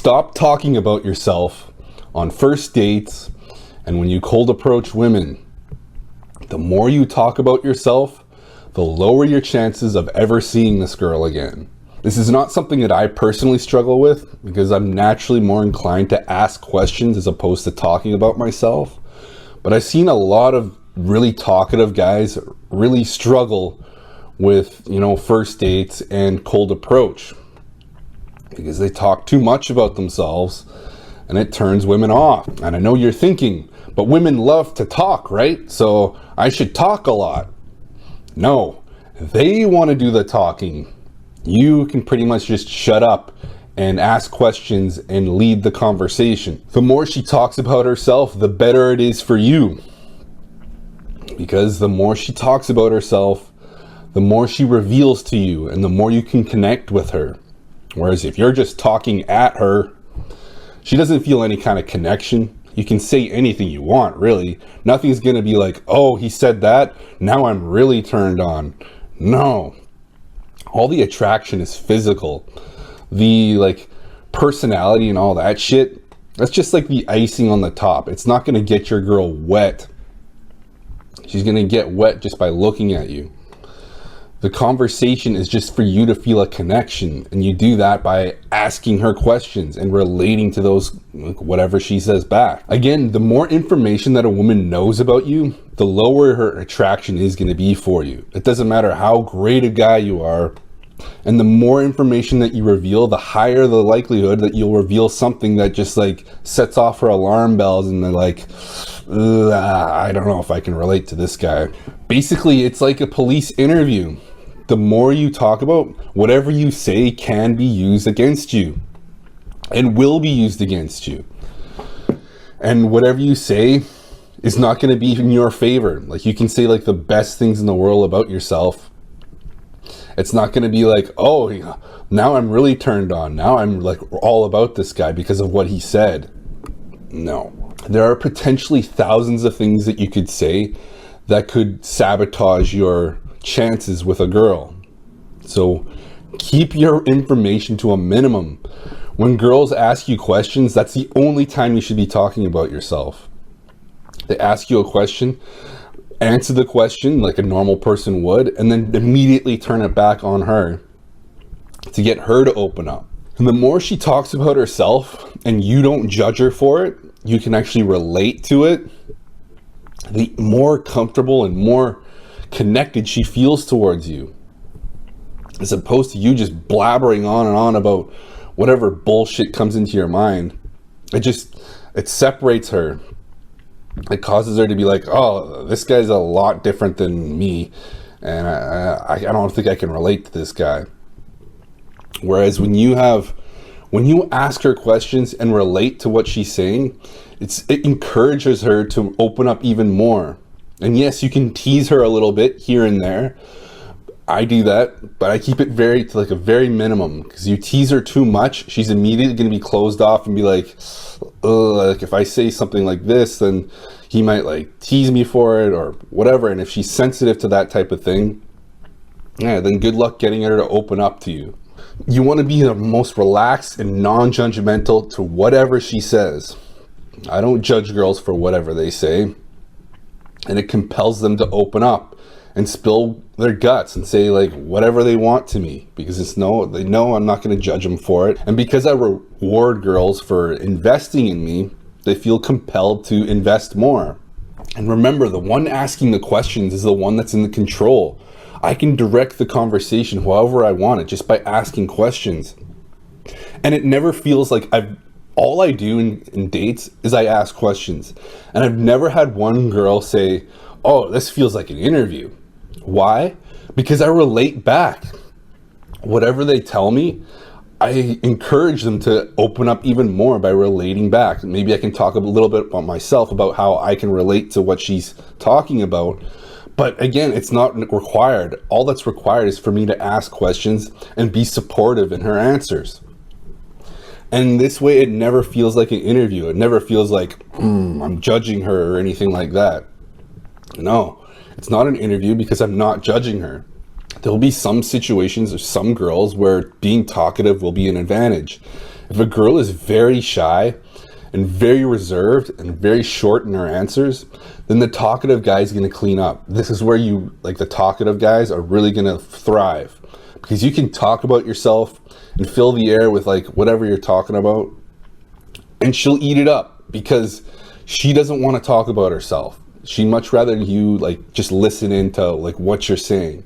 Stop talking about yourself on first dates and when you cold approach women. The more you talk about yourself, the lower your chances of ever seeing this girl again. This is not something that I personally struggle with because I'm naturally more inclined to ask questions as opposed to talking about myself. But I've seen a lot of really talkative guys really struggle with, first dates and cold approach because they talk too much about themselves and it turns women off. And I know you're thinking, but women love to talk, right? So I should talk a lot. No, they want to do the talking. You can pretty much just shut up and ask questions and lead the conversation. The more she talks about herself, the better it is for you. Because the more she talks about herself, the more she reveals to you and the more you can connect with her. Whereas if you're just talking at her, she doesn't feel any kind of connection. You can say anything you want, really. Nothing's going to be like, oh, he said that, now I'm really turned on. No. All the attraction is physical. The personality and all that shit, that's just like the icing on the top. It's not going to get your girl wet. She's going to get wet just by looking at you. The conversation is just for you to feel a connection, and you do that by asking her questions and relating to those, whatever she says back. Again, the more information that a woman knows about you, the lower her attraction is going to be for you. It doesn't matter how great a guy you are, and the more information that you reveal, the higher the likelihood that you'll reveal something that just sets off her alarm bells and they're like, I don't know if I can relate to this guy. Basically, it's like a police interview. The more you talk about, whatever you say can be used against you and will be used against you. And whatever you say is not going to be in your favor. You can say the best things in the world about yourself. It's not going to be like, oh, now I'm really turned on. Now I'm all about this guy because of what he said. No. There are potentially thousands of things that you could say that could sabotage your chances with a girl. So keep your information to a minimum. When girls ask you questions, that's the only time you should be talking about yourself. They ask you a question, answer the question like a normal person would, and then immediately turn it back on her to get her to open up. And the more she talks about herself and you don't judge her for it, you can actually relate to it, the more comfortable and more connected she feels towards you, as opposed to you just blabbering on and on about whatever bullshit comes into your mind. It separates her. It causes her to be like, oh, this guy's a lot different than me, and I don't think I can relate to this guy. Whereas when you ask her questions and relate to what she's saying, it encourages her to open up even more. And yes, you can tease her a little bit here and there. I do that, but I keep it to a very minimum, because you tease her too much, she's immediately going to be closed off and be like, if I say something like this, then he might tease me for it or whatever. And if she's sensitive to that type of thing, then good luck getting her to open up to you. You want to be the most relaxed and non-judgmental to whatever she says. I don't judge girls for whatever they say, and it compels them to open up and spill their guts and say whatever they want to me, because they know I'm not going to judge them for it. And because I reward girls for investing in me, they feel compelled to invest more. And remember, the one asking the questions is the one that's in the control. I can direct the conversation however I want it just by asking questions. And it never feels like all I do in dates is I ask questions. And I've never had one girl say, oh, this feels like an interview. Why? Because I relate back. Whatever they tell me, I encourage them to open up even more by relating back. Maybe I can talk a little bit about myself, about how I can relate to what she's talking about. But again, it's not required. All that's required is for me to ask questions and be supportive in her answers. And this way, it never feels like an interview. It never feels like I'm judging her or anything like that. No, it's not an interview because I'm not judging her. There'll be some situations or some girls where being talkative will be an advantage. If a girl is very shy and very reserved and very short in her answers, then the talkative guy is going to clean up. This is where the talkative guys are really going to thrive, because you can talk about yourself and fill the air with like whatever you're talking about, and she'll eat it up because she doesn't want to talk about herself. She'd much rather you like just listen into like what you're saying.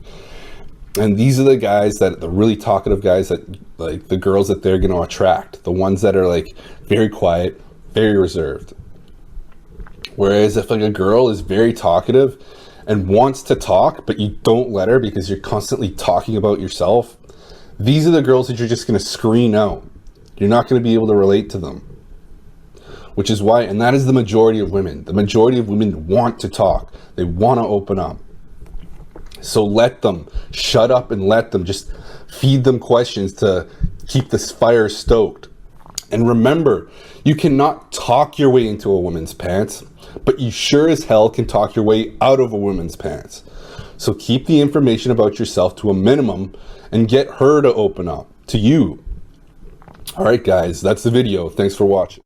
And these are the guys the really talkative guys that like the girls that they're going to attract, the ones that are like very quiet, very reserved. Whereas if like a girl is very talkative and wants to talk, but you don't let her because you're constantly talking about yourself, these are the girls that you're just going to screen out. You're not going to be able to relate to them. Which is why, and that is the majority of women. The majority of women want to talk. They want to open up. So let them shut up and let them, just feed them questions to keep this fire stoked. And remember, you cannot talk your way into a woman's pants, but you sure as hell can talk your way out of a woman's pants. So keep the information about yourself to a minimum and get her to open up to you. All right, guys, that's the video. Thanks for watching.